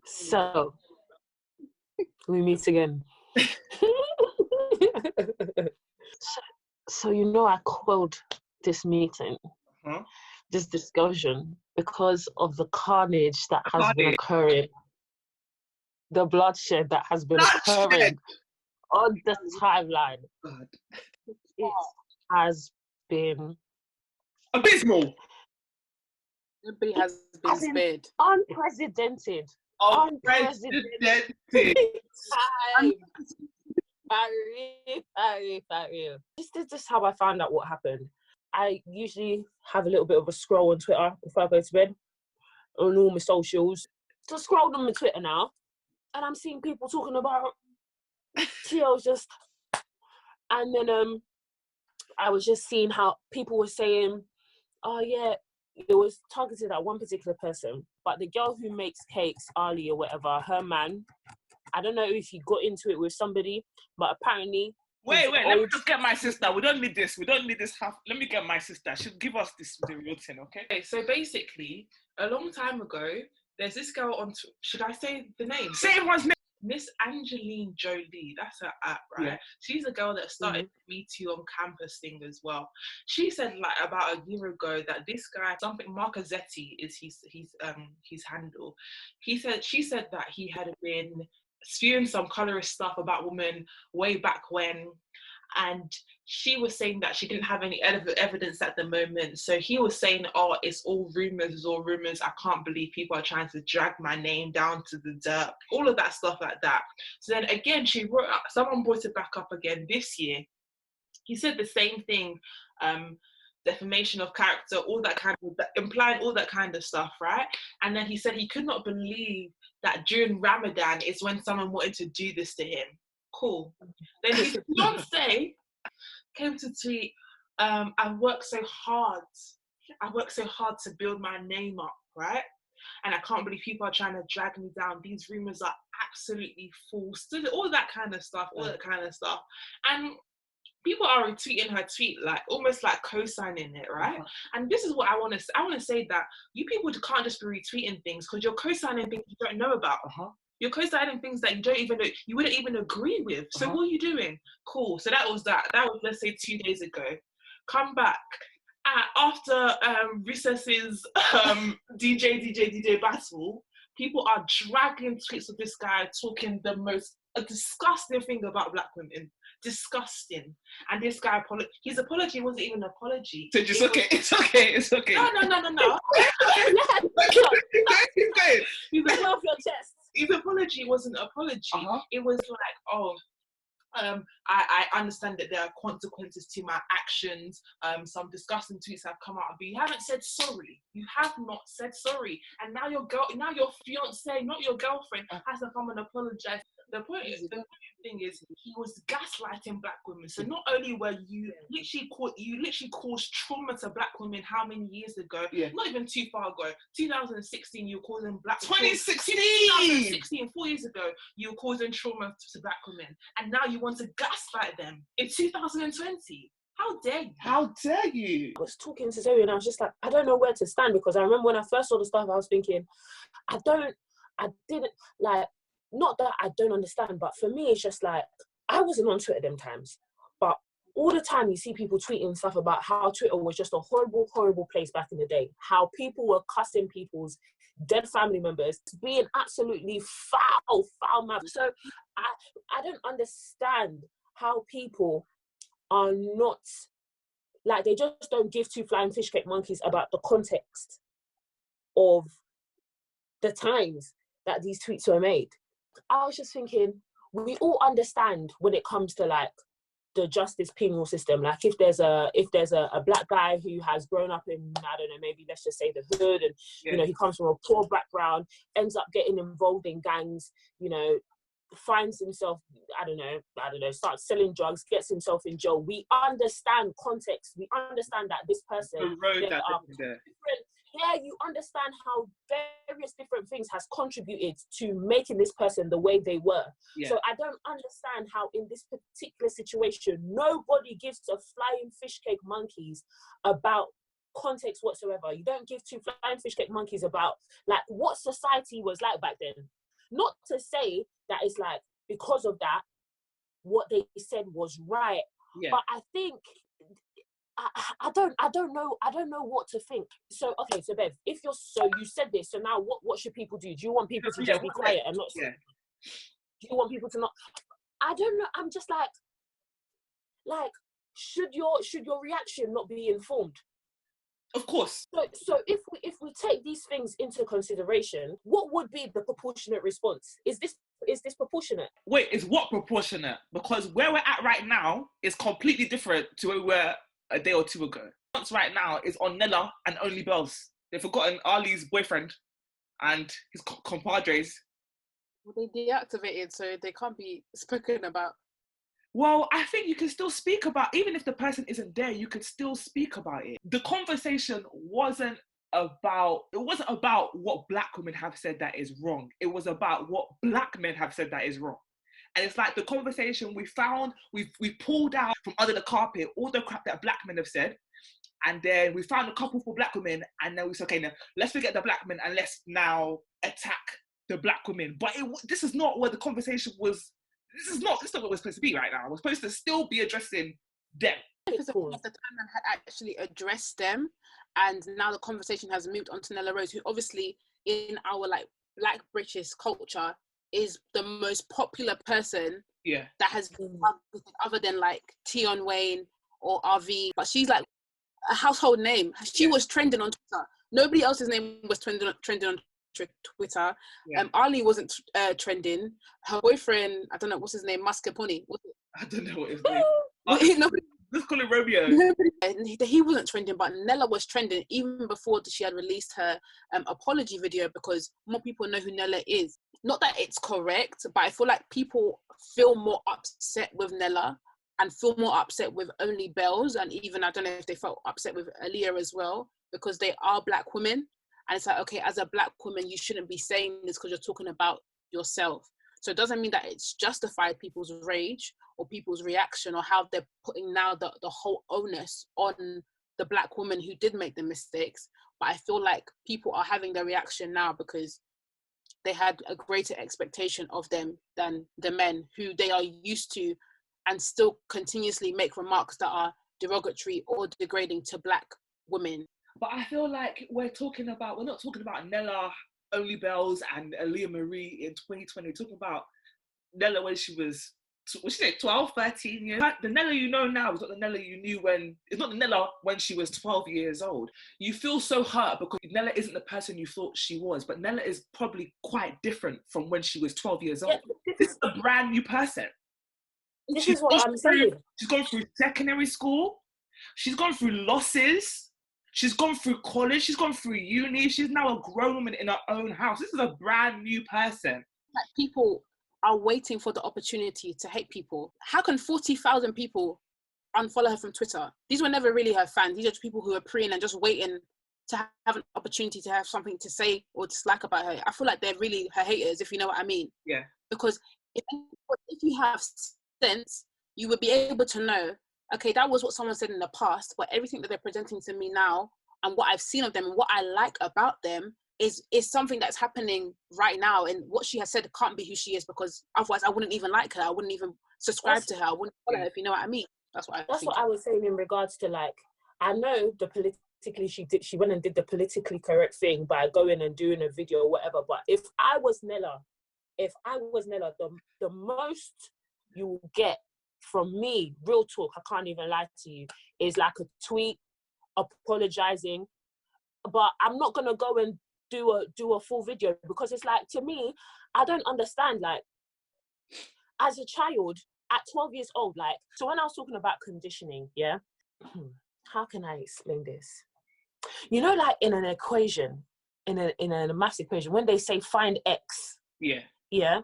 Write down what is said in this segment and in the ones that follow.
So we meet again. So I called this meeting, this discussion, because of the carnage that has been occurring, the bloodshed that has been occurring on the timeline. God. It has been abysmal. Nobody has been spared. Unprecedented. Unprecedented. This is how I found out what happened. I usually have a little bit of a scroll on Twitter before I go to bed, on all my socials. Just scrolled on my Twitter now, and I'm seeing people talking about Tio's just, and then I was just seeing how people were saying, oh yeah, it was targeted at one particular person, but the girl who makes cakes, Ali or whatever, her man, I don't know if he got into it with somebody, but apparently... Wait, let me just get my sister. We don't need this. Let me get my sister. She'll give us the real thing, okay? Okay, so basically, a long time ago, there's this girl on... should I say the name? Say everyone's name! Miss Angeline Jolie, that's her app, right? Yeah. She's a girl that started Me Too on campus thing as well. She said like about a year ago that this guy, something Marcosetti is his handle. She said that he had been spewing some colorist stuff about women way back when, and she was saying that she didn't have any evidence at the moment. So he was saying, oh, it's all rumors. I can't believe people are trying to drag my name down to the dirt. All of that stuff like that. So then again, someone brought it back up again this year. He said the same thing, defamation of character, all that kind of, implying all that kind of stuff, right? And then he said he could not believe that during Ramadan is when someone wanted to do this to him. Cool. Then his fiance came to tweet, I worked so hard to build my name up, right? And I can't believe people are trying to drag me down. These rumors are absolutely false. All that kind of stuff, And people are retweeting her tweet, like almost like co-signing it, right? And this is what I want to say, that you people can't just be retweeting things because you're co-signing things you don't know about. You're co-signing things that you don't even know, you wouldn't even agree with. So what are you doing? Cool. So that was, let's say 2 days ago. Come back. After Recess's DJ battle, people are dragging tweets of this guy talking the most disgusting thing about black women. Disgusting. And this guy, his apology wasn't even an apology. So it's okay. No. You go off your chest. His apology wasn't an apology. It was like, I understand that there are consequences to my actions. Some disgusting tweets have come out, but you haven't said sorry. You have not said sorry. And now your fiance, not your girlfriend, has to come and apologize. The thing is, he was gaslighting black women. So not only were you literally caused trauma to black women how many years ago? Yeah. Not even too far ago. 2016, you were causing black 2016, 4 years ago, you were causing trauma to black women. And now you want to gaslight them in 2020. How dare you? How dare you? I was talking to Zoe and I was just like, I don't know where to stand, because I remember when I first saw the stuff, I was thinking, not that I don't understand, but for me, it's just like, I wasn't on Twitter them times, but all the time you see people tweeting stuff about how Twitter was just a horrible, horrible place back in the day, how people were cussing people's dead family members, being absolutely foul mouth. So I don't understand how people are not, like, they just don't give two flying fish cake monkeys about the context of the times that these tweets were made. I was just thinking, we all understand when it comes to like the justice penal system, like if there's a black guy who has grown up in, I don't know, maybe let's just say the hood, and you know, he comes from a poor background, ends up getting involved in gangs, you know, finds himself, I don't know, starts selling drugs, gets himself in jail. We understand context. We understand that this person, you understand how various different things has contributed to making this person the way they were. Yeah. So I don't understand how in this particular situation, nobody gives a flying fish cake monkeys about context whatsoever. You don't give two flying fish cake monkeys about like what society was like back then. Not to say that it's like, because of that, what they said was right. Yeah. But I think, I don't know what to think. So, okay, so Bev, if you're, so you said this, so now what should people do? Do you want people to just be quiet and not say? Do you want people to not? I don't know. I'm just like, should your reaction not be informed? Of course. So if we take these things into consideration, what would be the proportionate response? Is this proportionate? Wait, is what proportionate? Because where we're at right now is completely different to where we were a day or two ago. Right now is on Nella and Only Bells. They've forgotten Ali's boyfriend and his compadres. Well, they deactivated, so they can't be spoken about. Well, I think you can still speak about, even if the person isn't there, you could still speak about it. The conversation wasn't about what black women have said that is wrong. It was about what black men have said that is wrong. And it's like the conversation we pulled out from under the carpet all the crap that black men have said. And then we found a couple for black women, and then we said, okay, now let's forget the black men and let's now attack the black women. But this is not where the conversation was. This is not what we're supposed to be right now. We're supposed to still be addressing them. Because of the time man had actually addressed them, and now the conversation has moved on to Nella Rose, who obviously in our like Black British culture is the most popular person that has been other than like Tion Wayne or RV, but she's like a household name. She was trending on Twitter. Nobody else's name was trending on Twitter. Ali wasn't trending. Her boyfriend, I don't know what's his name, Mascarpone. I don't know what his name. Let's call it Romeo. He wasn't trending, but Nella was trending even before she had released her apology video, because more people know who Nella is. Not that it's correct, but I feel like people feel more upset with Nella and feel more upset with Only Bells, and even I don't know if they felt upset with Aaliyah as well, because they are black women. And it's like, okay, as a black woman, you shouldn't be saying this because you're talking about yourself. So it doesn't mean that it's justified people's rage or people's reaction, or how they're putting now the whole onus on the black woman who did make the mistakes. But I feel like people are having their reaction now because they had a greater expectation of them than the men who they are used to, and still continuously make remarks that are derogatory or degrading to black women. But I feel like we're not talking about Nella, Only Bells and Aaliyah Marie in 2020. We're talking about Nella when she was, 12, 13 years. The Nella you know now is not the Nella you knew it's not the Nella when she was 12 years old. You feel so hurt because Nella isn't the person you thought she was, but Nella is probably quite different from when she was 12 years old. This is a brand new person. This is what I'm saying. She's gone through secondary school. She's gone through losses. She's gone through college. She's gone through uni. She's now a grown woman in her own house. This is a brand new person. Like, people are waiting for the opportunity to hate people. How can 40,000 people unfollow her from Twitter? These were never really her fans. These are just people who are preying and just waiting to have an opportunity to have something to say or dislike about her. I feel like they're really her haters, if you know what I mean. Yeah. Because if you have sense, you would be able to know, okay, that was what someone said in the past, but everything that they're presenting to me now and what I've seen of them and what I like about them is something that's happening right now. And what she has said can't be who she is, because otherwise I wouldn't even like her. I wouldn't even subscribe to her. I wouldn't follow her, if you know what I mean. That's what I was saying in regards to, like, I know the politically she went and did the politically correct thing by going and doing a video or whatever. But if I was Nella, the most you will get from me, real talk, I can't even lie to you, is like a tweet apologizing. But I'm not gonna go and do a full video, because it's like, to me, I don't understand. Like, as a child at 12 years old, like, so when I was talking about conditioning, yeah, how can I explain this? You know, like in an equation, in a math equation, when they say find x, yeah,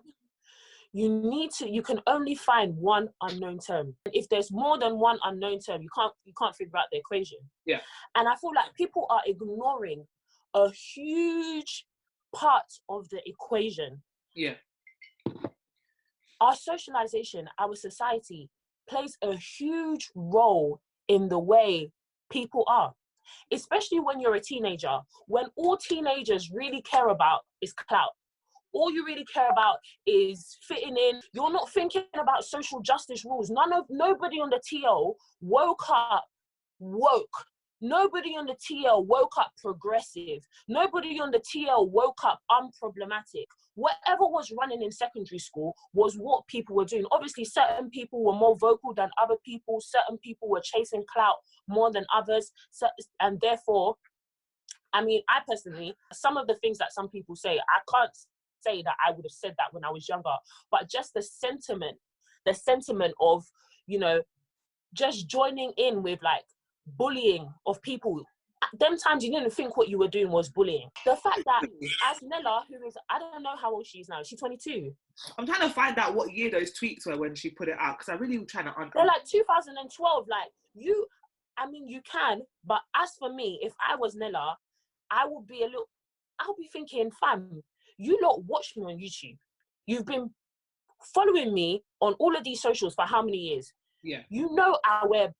you can only find one unknown term. If there's more than one unknown term, you can't figure out the equation. Yeah. And I feel like people are ignoring a huge part of the equation. Yeah. Our socialization, our society plays a huge role in the way people are, especially when you're a teenager, when all teenagers really care about is clout. all you really care about is fitting in. You're not thinking about social justice rules. Nobody on the TL woke up woke. Nobody on the TL woke up progressive. Nobody on the TL woke up unproblematic. Whatever was running in secondary school was what people were doing. Obviously, certain people were more vocal than other people. Certain people were chasing clout more than others. And therefore, I mean, I personally, some of the things that some people say, I can't say that I would have said that when I was younger, but just the sentiment of, you know, just joining in with like bullying of people. At them times, you didn't think what you were doing was bullying. The fact that as Nella, who is, I don't know how old she is now, she's 22. I'm trying to find out what year those tweets were when she put it out, because I really am trying to They're like 2012. Like, you, I mean, you can, but as for me, if I was Nella, I'll be thinking, fam, you lot watch me on YouTube. You've been following me on all of these socials for how many years? Yeah. You know I wear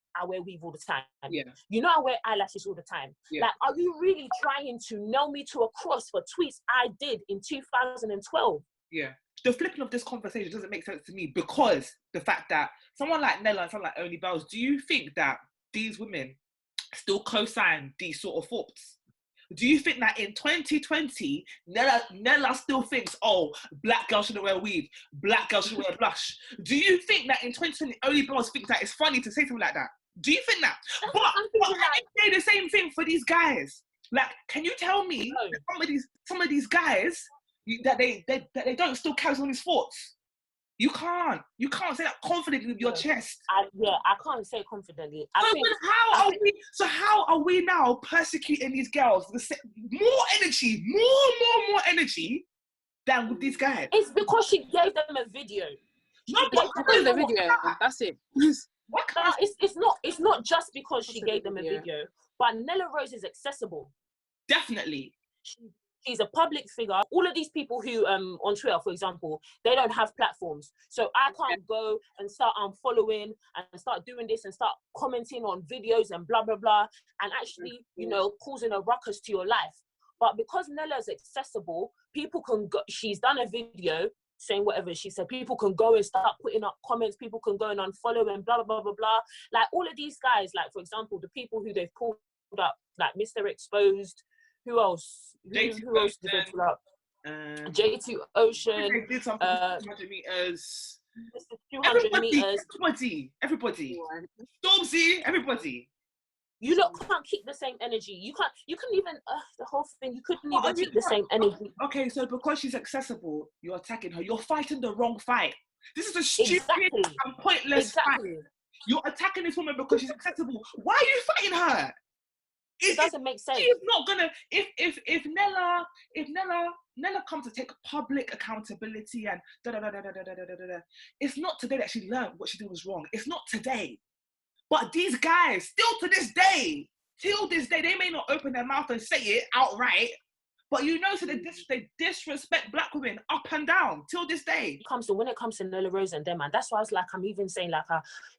weave all the time. Yeah. You know I wear eyelashes all the time. Yeah. Like, are you really trying to nail me to a cross for tweets I did in 2012? Yeah. The flipping of this conversation doesn't make sense to me, because the fact that someone like Nella and someone like Only Bells, do you think that these women still co-sign these sort of thoughts? Do you think that in 2020, Nella still thinks, oh, black girls shouldn't wear weave, black girls should wear blush? Do you think that in 2020, Only Bells thinks that it's funny to say something like that? Do you think that? But I say the same thing for these guys. Like, can you tell me that some of these guys that they don't still carry on these thoughts? You can't say that confidently with your chest. I can't say confidently. How are we now persecuting these girls? More energy than with these guys. It's because she gave them a video. The video. That's it. It's not just because she gave them a video, but Nella Rose is accessible. Definitely. She's a public figure. All of these people who, on Twitter, for example, they don't have platforms. So I can't go and start unfollowing and start doing this and start commenting on videos and blah, blah, blah, and actually, you know, causing a ruckus to your life. But because Nella's accessible, people can go, she's done a video saying whatever she said, people can go and start putting up comments, people can go and unfollow and blah, blah, blah, blah, blah. Like, all of these guys, like, for example, the people who they've pulled up, like Mr. Exposed, who else? Who else did they pull up? J2 Ocean. They did something 200 meters. 200 meters. Everybody. Stormzy, everybody. You lot can't keep the same energy. You couldn't even, the whole thing, you couldn't even keep the same energy. Okay, so because she's accessible, you're attacking her. You're fighting the wrong fight. This is a stupid and pointless fight. You're attacking this woman because she's accessible. Why are you fighting her? It doesn't make sense. She's not gonna. If Nella comes to take public accountability and it's not today that she learned what she did was wrong. It's not today. But these guys, still to this day, they may not open their mouth and say it outright, but you know, so they disrespect black women up and down till this day. When it comes to Nella Rose and them, man, that's why I was like, I'm even saying like,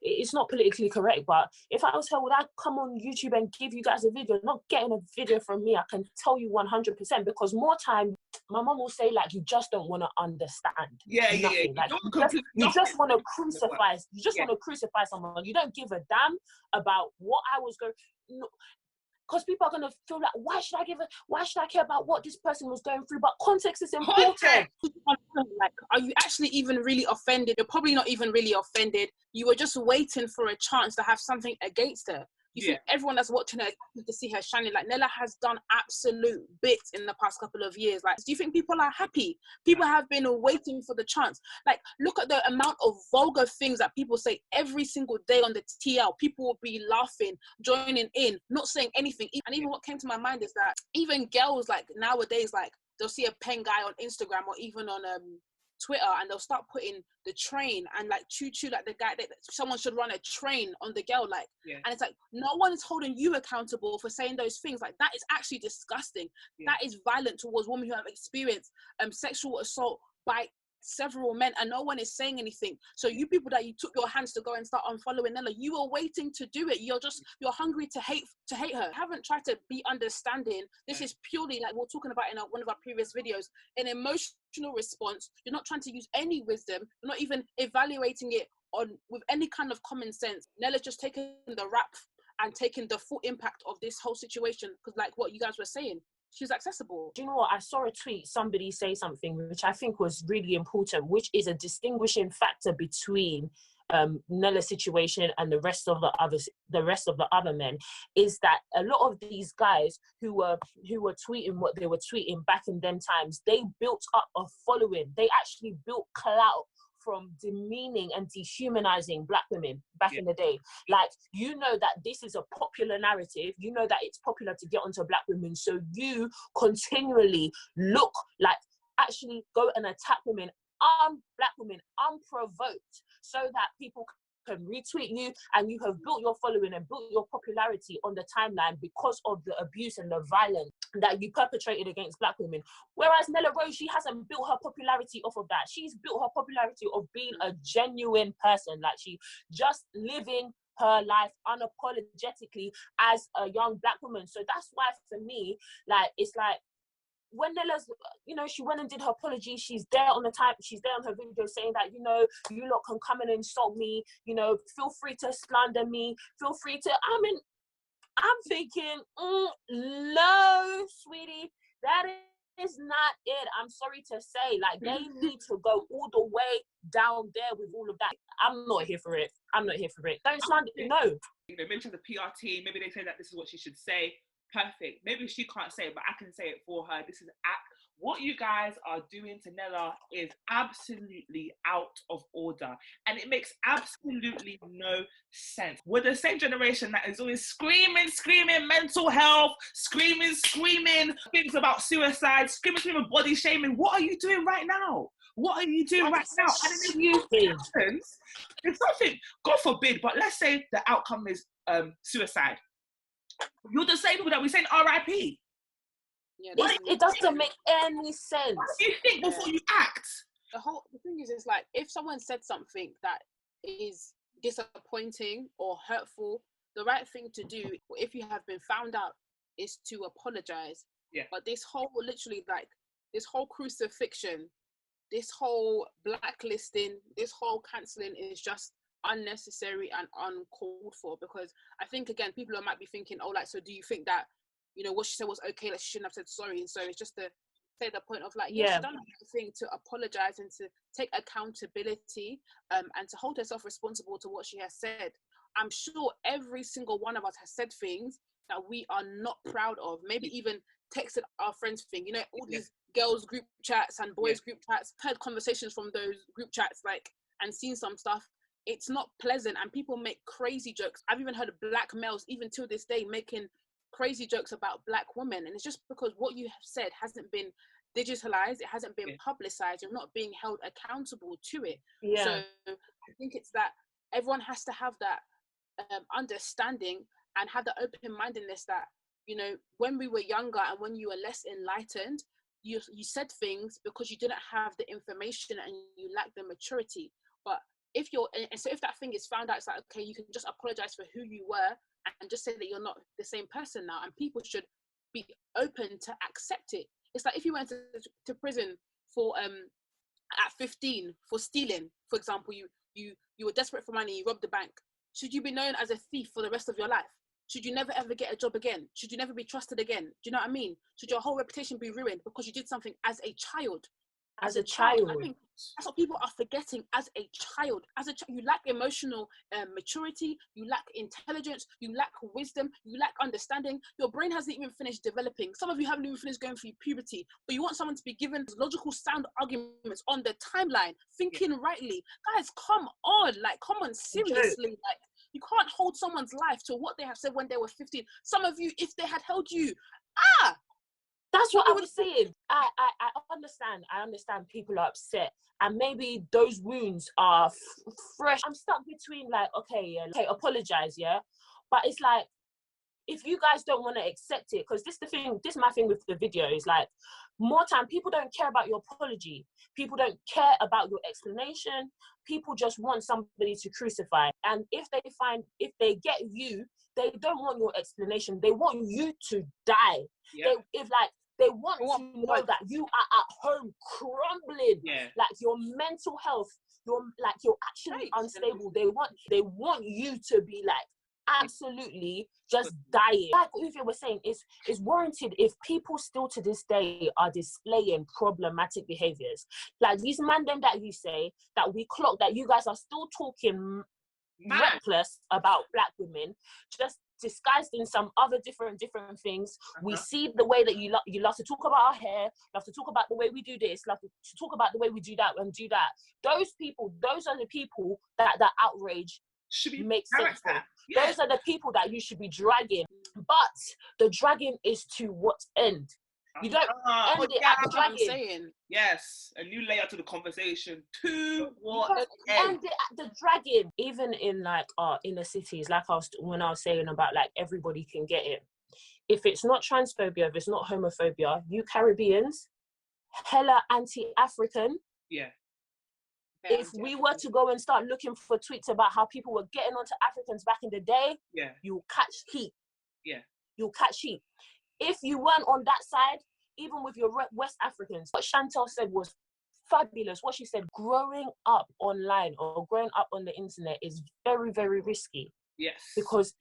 it's not politically correct, but if I was her, would I come on YouTube and give you guys a video? Not getting a video from me, I can tell you 100%, because more time, my mom will say like, you just don't want to understand. Yeah. Like, you just want to crucify. You just want to crucify someone. You don't give a damn about what I was going. No, because people are going to feel like, why should I care about what this person was going through? But context is important. Like, are you actually even really offended? You're probably not even really offended. You were just waiting for a chance to have something against her. You think everyone that's watching her to see her shining? Like, Nella has done absolute bits in the past couple of years. Like, do you think people are happy? People have been waiting for the chance. Like, look at the amount of vulgar things that people say every single day on the TL. People will be laughing, joining in, not saying anything. And even what came to my mind is that even girls, like, nowadays, like, they'll see a pen guy on Instagram or even on Twitter, and they'll start putting the train and like choo-choo, like the guy that someone should run a train on the girl, like, and it's like, no one is holding you accountable for saying those things. Like, that is actually disgusting. That is violent towards women who have experienced sexual assault by several men and no one is saying anything. So you people that you took your hands to go and start unfollowing Nella, you were waiting to do it. You're hungry to hate her. You haven't tried to be understanding. This is purely, like we were talking about in one of our previous videos, an emotional response. You're not trying to use any wisdom. You're not even evaluating it with any kind of common sense. Nella's just taking the rap and taking the full impact of this whole situation, because like what you guys were saying, she's accessible. Do you know what? I saw a tweet, somebody say something which I think was really important, which is a distinguishing factor between Nella's situation and the rest of the other men, is that a lot of these guys who were tweeting what they were tweeting back in them times, they built up a following. They actually built clout from demeaning and dehumanizing black women back in the day. Like, you know that this is a popular narrative, you know that it's popular to get onto black women, so you continually look like, actually go and attack women, black women, unprovoked, so that people can retweet you, and you have built your following and built your popularity on the timeline because of the abuse and the violence that you perpetrated against black women. Whereas Nella Rose, she hasn't built her popularity off of that. She's built her popularity of being a genuine person, like she just living her life unapologetically as a young black woman. So that's why for me, like, it's like, when Nella's, you know, she went and did her apology, she's there on her video saying that, you know, you lot can come and insult me, you know, feel free to slander me, feel free to, I'm thinking, no, sweetie, that is not it. I'm sorry to say, like, they need to go all the way down there with all of that. I'm not here for it. Don't slander, no. They mentioned the PR team, maybe they say that this is what she should say. Perfect. Maybe she can't say it, but I can say it for her. This is what you guys are doing to Nella is absolutely out of order, and it makes absolutely no sense. We're the same generation that is always screaming mental health, screaming things about suicide, screaming body shaming. What are you doing right now? What are you doing right now? And if something, God forbid, but let's say the outcome is suicide. You're the same people that we saying RIP. Yeah, it doesn't make any sense. What do you think before you act? The thing is, it's like, if someone said something that is disappointing or hurtful, the right thing to do, if you have been found out, is to apologize. Yeah. But this whole, literally, like, this whole crucifixion, this whole blacklisting, this whole cancelling is just unnecessary and uncalled for. Because I think, again, people might be thinking, oh, like, so do you think that, you know, what she said was okay, like she shouldn't have said sorry? And so it's just to say the point of, like, yeah, she done the thing to apologize and to take accountability, and to hold herself responsible to what she has said. I'm sure every single one of us has said things that we are not proud of, maybe even texted our friends thing, you know, all these girls group chats and boys group chats, heard conversations from those group chats, like, and seen some stuff. It's not pleasant, and people make crazy jokes. I've even heard of black males, even till this day, making crazy jokes about black women, and it's just because what you have said hasn't been digitalized, it hasn't been publicized, you're not being held accountable to it. So I think it's that everyone has to have that understanding and have the open-mindedness that, you know, when we were younger and when you were less enlightened, you said things because you didn't have the information and you lacked the maturity. But if that thing is found out, it's like, okay, you can just apologize for who you were and just say that you're not the same person now, and people should be open to accept it. It's like if you went to prison for at 15 for stealing, for example, you were desperate for money, you robbed the bank. Should you be known as a thief for the rest of your life? Should you never ever get a job again? Should you never be trusted again? Do you know what I mean? Should your whole reputation be ruined because you did something as a child? As a child, I think that's what people are forgetting. As a child, you lack emotional maturity, you lack intelligence, you lack wisdom, you lack understanding. Your brain hasn't even finished developing. Some of you haven't even finished going through puberty, but you want someone to be given logical, sound arguments on the timeline, thinking rightly. Guys, come on, seriously, like, you can't hold someone's life to what they have said when they were 15. Some of you, if they had held you, that's what I was saying. I understand people are upset, and maybe those wounds are fresh. I'm stuck between, like, okay, apologize, but it's like, if you guys don't want to accept it, because this is my thing with the video, is like, more time, people don't care about your apology. People don't care about your explanation. People just want somebody to crucify. And if they get you, they don't want your explanation. They want you to die. Yeah. They want to know that you are at home crumbling. Yeah. Like your mental health, you're actually unstable. They want you to be like absolutely just dying. Like Uvie was saying, it's warranted if people still to this day are displaying problematic behaviors. Like these man them that you say, that we clock, that you guys are still talking reckless about black women, just disguised in some other different things. We see the way that you love to talk about our hair, love to talk about the way we do this, love to talk about the way we do that and do that. Those are the people that outrage should be makes sense for. Yeah. Those are the people that you should be dragging. But the dragging is to what end? You don't end it at the dragging. Yes, a new layer to the conversation. To what end it at the dragging. Even in like our inner cities, like when I was saying about like everybody can get it. If it's not transphobia, if it's not homophobia, you Caribbeans, hella anti-African. Yeah. If we were to go and start looking for tweets about how people were getting onto Africans back in the day, you'll catch heat. Yeah. You'll catch heat. If you weren't on that side, even with your West Africans, what Chantal said was fabulous. What she said, growing up online or growing up on the internet is very, very risky. Yes. Because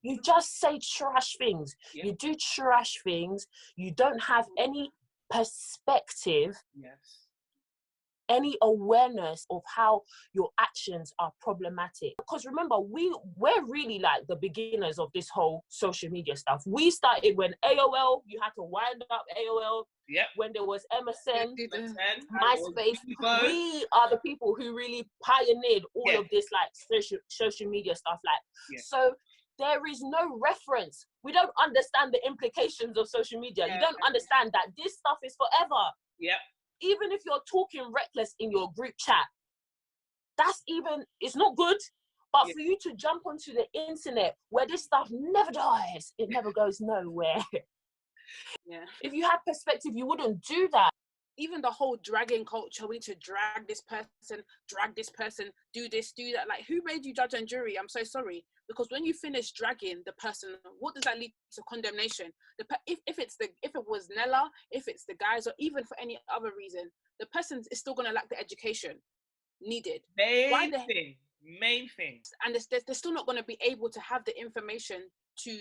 you just say trash things. Yeah. You do trash things. You don't have any perspective. Yes. Any awareness of how your actions are problematic. Because remember, we're really like the beginners of this whole social media stuff. We started when AOL, you had to wind up AOL. Yep. When there was MSN, MySpace. We are the people who really pioneered all of this like social media stuff. Like, so there is no reference. We don't understand the implications of social media. You don't understand that this stuff is forever. Yep. Even if you're talking reckless in your group chat, it's not good. But for you to jump onto the internet where this stuff never dies, it never goes nowhere. Yeah. If you had perspective, you wouldn't do that. Even the whole dragging culture, we need to drag this person, do this, do that. Like, who made you judge and jury? I'm so sorry. Because when you finish dragging the person, what does that lead to? Condemnation. If it was Nella, if it's the guys, or even for any other reason, the person is still going to lack the education needed. Main thing. And they're still not going to be able to have the information to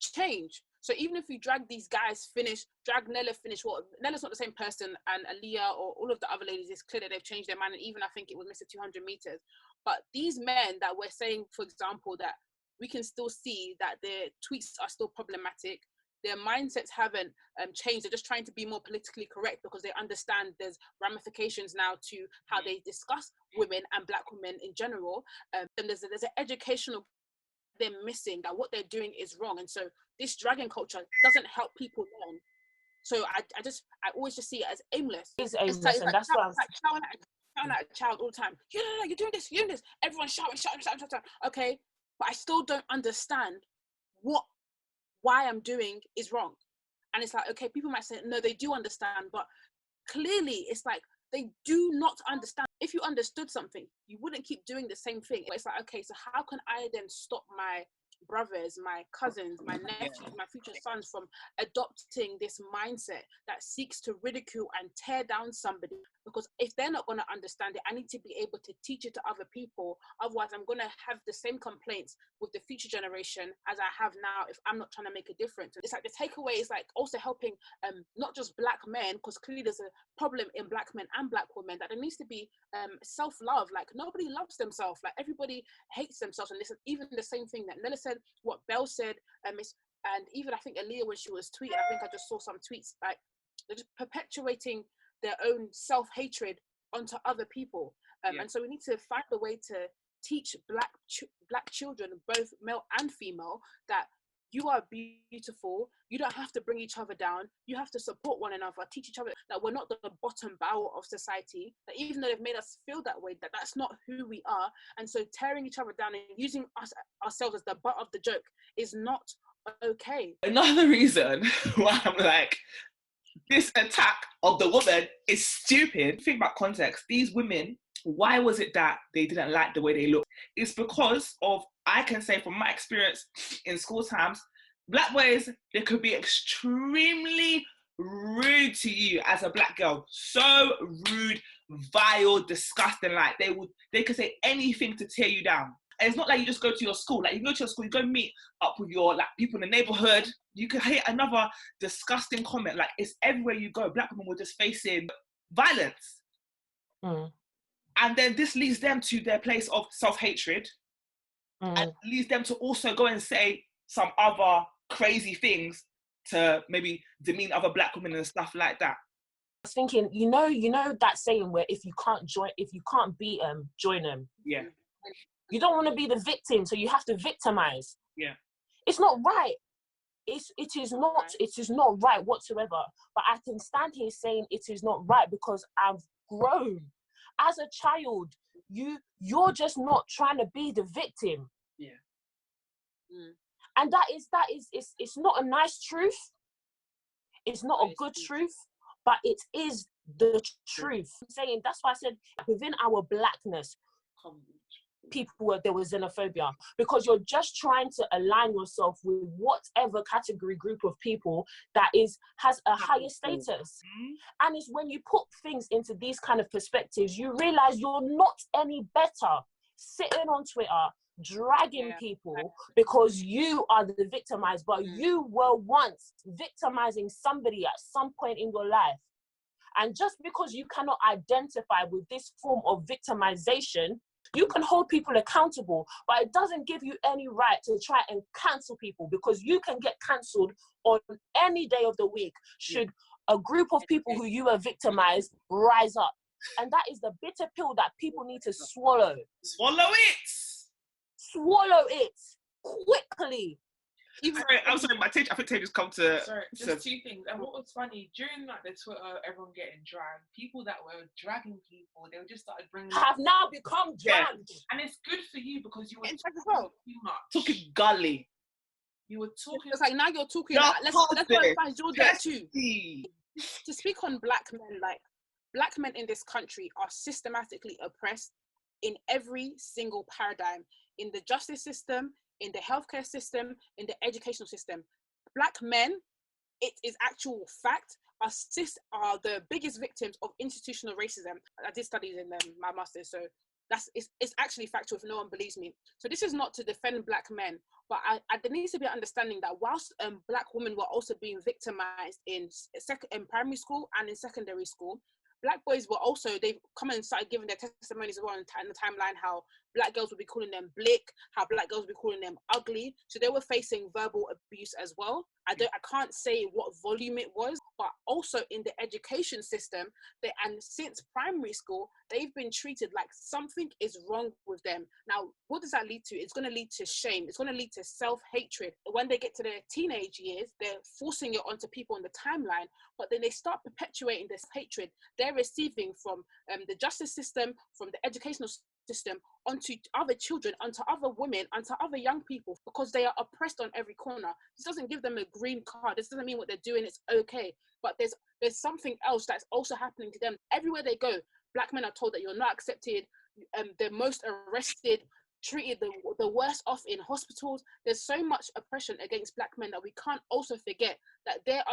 change. So even if you drag these guys drag Nella finish, Nella's not the same person, and Aaliyah or all of the other ladies, it's clear that they've changed their mind, and even I think it was Mr. 200 meters. But these men that we're saying, for example, that we can still see that their tweets are still problematic, their mindsets haven't changed, they're just trying to be more politically correct because they understand there's ramifications now to how they discuss women and black women in general. And there's an educational they're missing, that what they're doing is wrong. And so this dragging culture doesn't help people learn. So I always just see it as aimless. It's aimless, it's and that's why I'm shouting at a child all the time. No, you're doing this. Everyone's shouting. Okay, but I still don't understand why I'm doing is wrong. And it's like, okay, people might say, no, they do understand, but clearly it's like, they do not understand. If you understood something, you wouldn't keep doing the same thing. It's like, okay, so how can I then stop my brothers, my cousins, my nephews, my future sons from adopting this mindset that seeks to ridicule and tear down somebody? Because if they're not going to understand it, I need to be able to teach it to other people. Otherwise, I'm going to have the same complaints with the future generation as I have now if I'm not trying to make a difference. It's like the takeaway is like also helping not just black men, because clearly there's a problem in black men and black women, that there needs to be self-love. Like, nobody loves themselves. Like, everybody hates themselves. And this is even the same thing that Nella said, what Belle said, and even I think Aaliyah, when she was tweeting, I think I just saw some tweets, like, they're just perpetuating their own self-hatred onto other people. And so we need to find a way to teach black children, both male and female, that you are beautiful. You don't have to bring each other down. You have to support one another, teach each other that we're not the bottom barrel of society, that even though they've made us feel that way, that that's not who we are. And so tearing each other down and using ourselves as the butt of the joke is not okay. Another reason why I'm like, this attack of the woman is stupid. Think about context. These women, why was it that they didn't like the way they look? It's because of, I can say from my experience in school times, black boys, they could be extremely rude to you as a black girl. So rude, vile, disgusting. Like they could say anything to tear you down. And it's not like you just go to your school. Like you go to your school, you go meet up with your like people in the neighborhood. You could hear another disgusting comment. Like it's everywhere you go. Black women were just facing violence. And then this leads them to their place of self-hatred. And leads them to also go and say some other crazy things to maybe demean other black women and stuff like that. I was thinking, you know that saying where if you can't beat them, join them. Yeah. You don't want to be the victim, so you have to victimize. Yeah. It's not right. It is not right whatsoever. But I can stand here saying it is not right because I've grown. As a child, you're just not trying to be the victim. Yeah. And that is it's not a nice truth. It's not a good truth, but it is the truth. I'm saying that's why I said within our blackness, there was xenophobia, because you're just trying to align yourself with whatever category group of people that has a higher status. And it's when you put things into these kind of perspectives, you realize you're not any better sitting on Twitter dragging people because you are the victimized, but you were once victimizing somebody at some point in your life. And just because you cannot identify with this form of victimization, you can hold people accountable, but it doesn't give you any right to try and cancel people, because you can get cancelled on any day of the week should a group of people who you are victimized rise up. And that is the bitter pill that people need to swallow. Swallow it! Swallow it quickly. I'm sorry, I think Tay just come to... Sorry, just two things. And what was funny, during like the Twitter, everyone getting dragged, people that were dragging people, they just started bringing... Have now become dragged. And it's good for you because you were talking too much. Talking gully. You were talking... It's like now you're talking... Let's go and find Jordan too. To speak on black men, like, black men in this country are systematically oppressed in every single paradigm. In the justice system, in the healthcare system, in the educational system. Black men, it is actual fact, are the biggest victims of institutional racism. I did studies in my master's, so it's actually factual if no one believes me. So this is not to defend black men, but there needs to be an understanding that whilst black women were also being victimized in primary school and in secondary school, black boys were also, they've come and started giving their testimonies as well in the timeline, how black girls would be calling them blick, how black girls would be calling them ugly. So they were facing verbal abuse as well. I can't say what volume it was, but also in the education system, and since primary school, they've been treated like something is wrong with them. Now, what does that lead to? It's going to lead to shame. It's going to lead to self-hatred. When they get to their teenage years, they're forcing it onto people on the timeline, but then they start perpetuating this hatred they're receiving from the justice system, from the educational system, onto other children, onto other women, onto other young people, because they are oppressed on every corner. This doesn't give them a green card. This doesn't mean what they're doing is okay, but there's something else that's also happening to them. Everywhere they go, black men are told that you're not accepted, they're most arrested, treated the worst off in hospitals. There's so much oppression against black men that we can't also forget that they're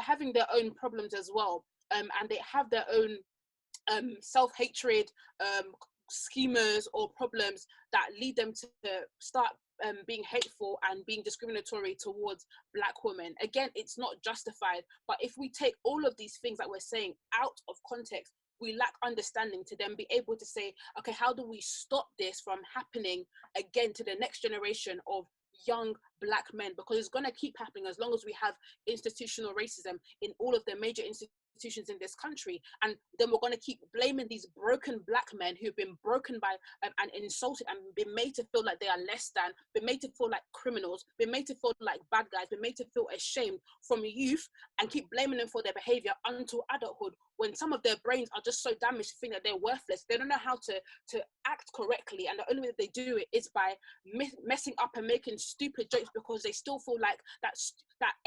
having their own problems as well, and they have their own self-hatred, schemas or problems that lead them to start being hateful and being discriminatory towards black women. Again, it's not justified, but if we take all of these things that we're saying out of context, we lack understanding to then be able to say, okay, how do we stop this from happening again to the next generation of young black men? Because it's going to keep happening as long as we have institutional racism in all of the major institutions institutions in this country, and then we're going to keep blaming these broken black men who've been broken by and insulted and been made to feel like they are less than, been made to feel like criminals, been made to feel like bad guys, been made to feel ashamed from youth, and keep blaming them for their behavior until adulthood, when some of their brains are just so damaged to think that they're worthless. They don't know how to act correctly, and the only way that they do it is by messing up and making stupid jokes, because they still feel like that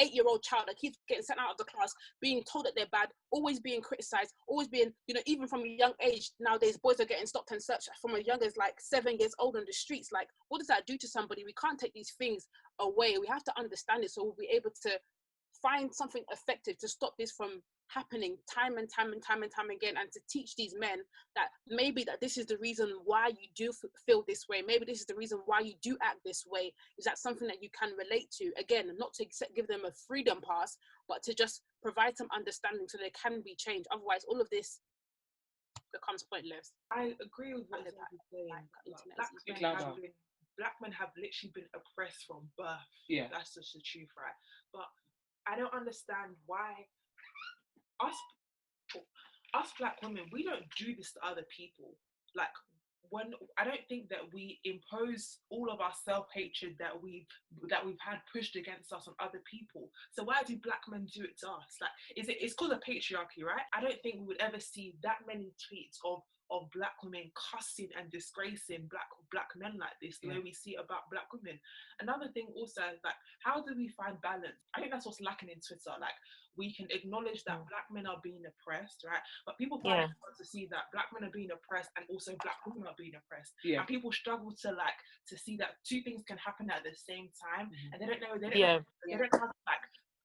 8-year-old child that keeps getting sent out of the class, being told that they're bad, always being criticized, always being, even from a young age nowadays, boys are getting stopped and searched from as young as like 7 years old on the streets. Like, what does that do to somebody? We can't take these things away. We have to understand it, so we'll be able to find something effective to stop this from happening time and time again, and to teach these men that maybe that this is the reason why you do feel this way, maybe this is the reason why you do act this way. Is that something that you can relate to? Again, not to give them a freedom pass, but to just provide some understanding so there can be change. Otherwise, all of this becomes pointless. I agree with what you're saying. Black men have literally been oppressed from birth. Yeah, that's just the truth, right? But I don't understand why us black women, we don't do this to other people. Like, when I don't think that we impose all of our self-hatred that we've had pushed against us on other people. So why do black men do it to us? Like, it's called a patriarchy, right? I don't think we would ever see that many tweets of black women cussing and disgracing black men like this, the way we see about black women. Another thing also is, like, how do we find balance? I think that's what's lacking in Twitter. Like, we can acknowledge that black men are being oppressed, right? But people find it hard to see that black men are being oppressed and also black women are being oppressed. And people struggle to see that two things can happen at the same time, and they don't know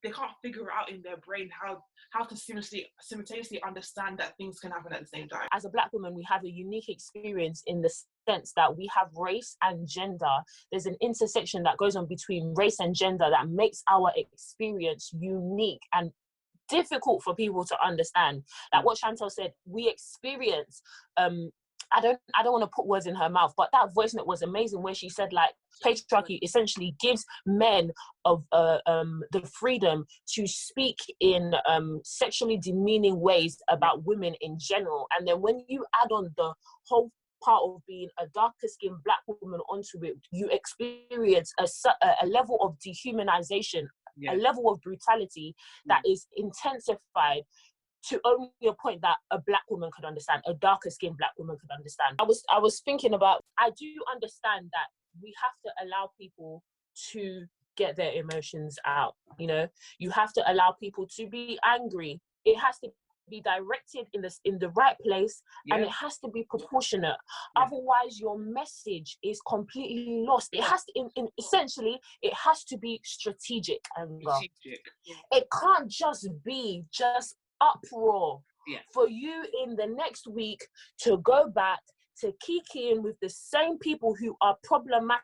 they can't figure out in their brain how to simultaneously understand that things can happen at the same time. As a black woman, we have a unique experience in the sense that we have race and gender. There's an intersection that goes on between race and gender that makes our experience unique and difficult for people to understand. Like what Chantel said, we experience I don't want to put words in her mouth, but that voice note was amazing, where she said, like, patriarchy essentially gives men of the freedom to speak in sexually demeaning ways about women in general. And then when you add on the whole part of being a darker skinned black woman onto it, you experience a level of dehumanization, a level of brutality that is intensified to only a point that a black woman could understand, a darker skinned black woman could understand. I was thinking about, I do understand that we have to allow people to get their emotions out, you have to allow people to be angry. It has to be directed in the right place, and it has to be proportionate. Otherwise your message is completely lost. It has to essentially it has to be strategic anger. It can't just be uproar for you in the next week to go back to kiki in with the same people who are problematic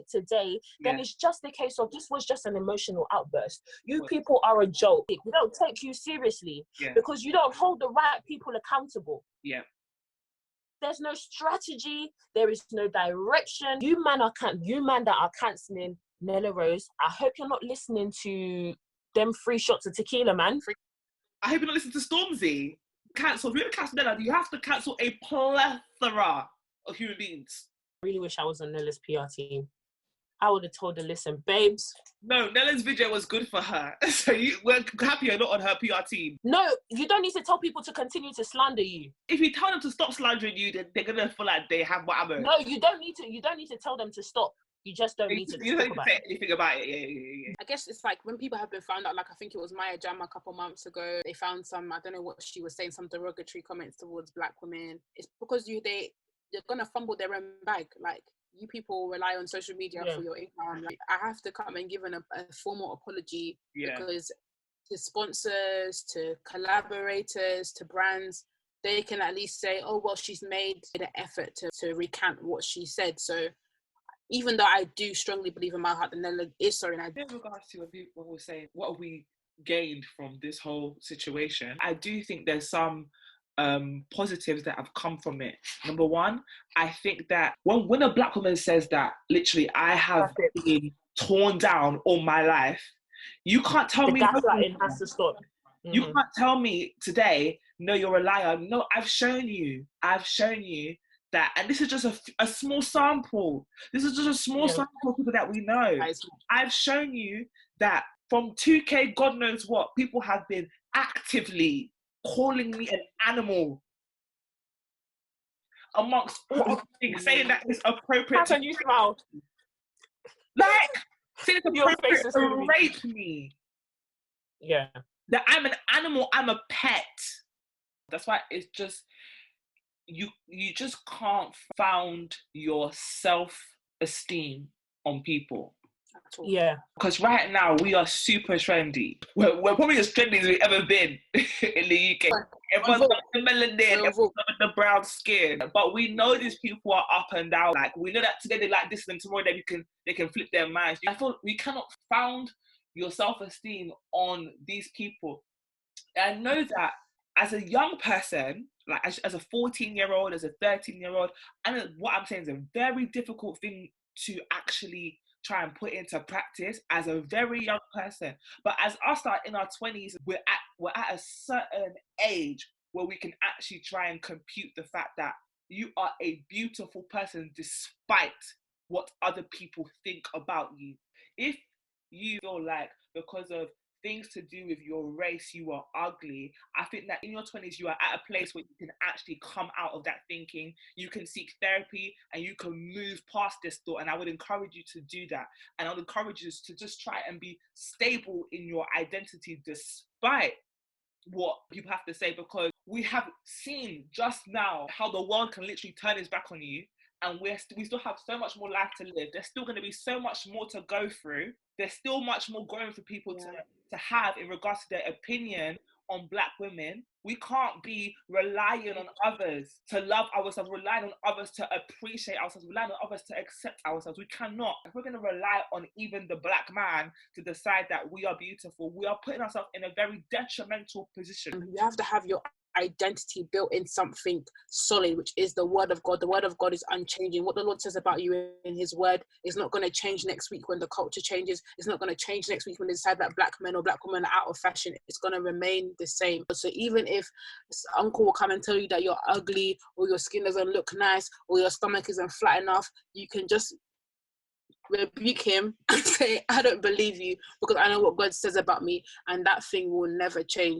today. Then it's just a case of, this was just an emotional outburst. You people are a joke. We don't take you seriously because you don't hold the right people accountable. There's no strategy, there is no direction. You man that are cancelling Nella Rose, I hope you're not listening to them 3 shots of tequila, man. I hope you're not listening to Stormzy. Cancel. If you're going to cancel Nella, you have to cancel a plethora of human beings. I really wish I was on Nella's PR team. I would have told her, listen, babes. No, Nella's video was good for her. So we're happy you're not on her PR team. No, you don't need to tell people to continue to slander you. If you tell them to stop slandering you, then they're going to feel like they have whatever. No, you don't need to tell them to stop. You just don't need to talk about it. Anything about it. Yeah. I guess it's like when people have been found out, like I think it was Maya Jama a couple months ago, they found some, I don't know what she was saying, some derogatory comments towards black women. It's because they're going to fumble their own bag. Like, you people rely on social media for your income. Like, I have to come and give a formal apology because to sponsors, to collaborators, to brands, they can at least say, oh, well, she's made an effort to recant what she said. So even though I do strongly believe in my heart that Nella is sorry. And in regards to when people were saying, what have we gained from this whole situation? I do think there's some positives that have come from it. Number one, I think that when a black woman says that, literally, I have been torn down all my life, you can't tell me... The gaslighting has to stop. You can't tell me today, no, you're a liar. No, I've shown you that, and this is just a small sample. This is just a small sample of people that we know. I've shown you that from 2K, God knows what, people have been actively calling me an animal. Amongst all other things, saying that it's appropriate. How can you smile? Like, saying it's appropriate to rape me. Yeah. That I'm an animal, I'm a pet. That's why it's just, you just can't found your self-esteem on people. Yeah. Because right now we are super trendy. We're probably as trendy as we've ever been in the UK. Everyone's got the melanin, everyone's got the brown skin. But we know these people are up and down. Like, we know that today they like this and tomorrow they can flip their minds. I thought we cannot found your self-esteem on these people. I know that as a young person, like as a 14-year-old, as a 13-year-old, and what I'm saying is a very difficult thing to actually try and put into practice as a very young person. But as us that are in our 20s, we're at a certain age where we can actually try and compute the fact that you are a beautiful person despite what other people think about you. If you feel like because of things to do with your race you are ugly, I think that in your 20s you are at a place where you can actually come out of that thinking. You can seek therapy and you can move past this thought, and I would encourage you to do that. And I would encourage you to just try and be stable in your identity despite what people have to say, because we have seen just now how the world can literally turn its back on you, and we still have so much more life to live. There's still going to be so much more to go through. There's still much more growing for people to have in regards to their opinion on Black women. We can't be relying on others to love ourselves, relying on others to appreciate ourselves, relying on others to accept ourselves. We cannot. If we're going to rely on even the Black man to decide that we are beautiful, we are putting ourselves in a very detrimental position. You have to have your identity built in something solid, which is the word of God. The word of God is unchanging. What the Lord says about you in his word is not going to change next week when the culture changes. It's not going to change next week when they decide that Black men or Black women are out of fashion. It's going to remain the same. So even if uncle will come and tell you that you're ugly, or your skin doesn't look nice, or your stomach isn't flat enough, you can just rebuke him and say, I don't believe you, because I know what God says about me, and that thing will never change.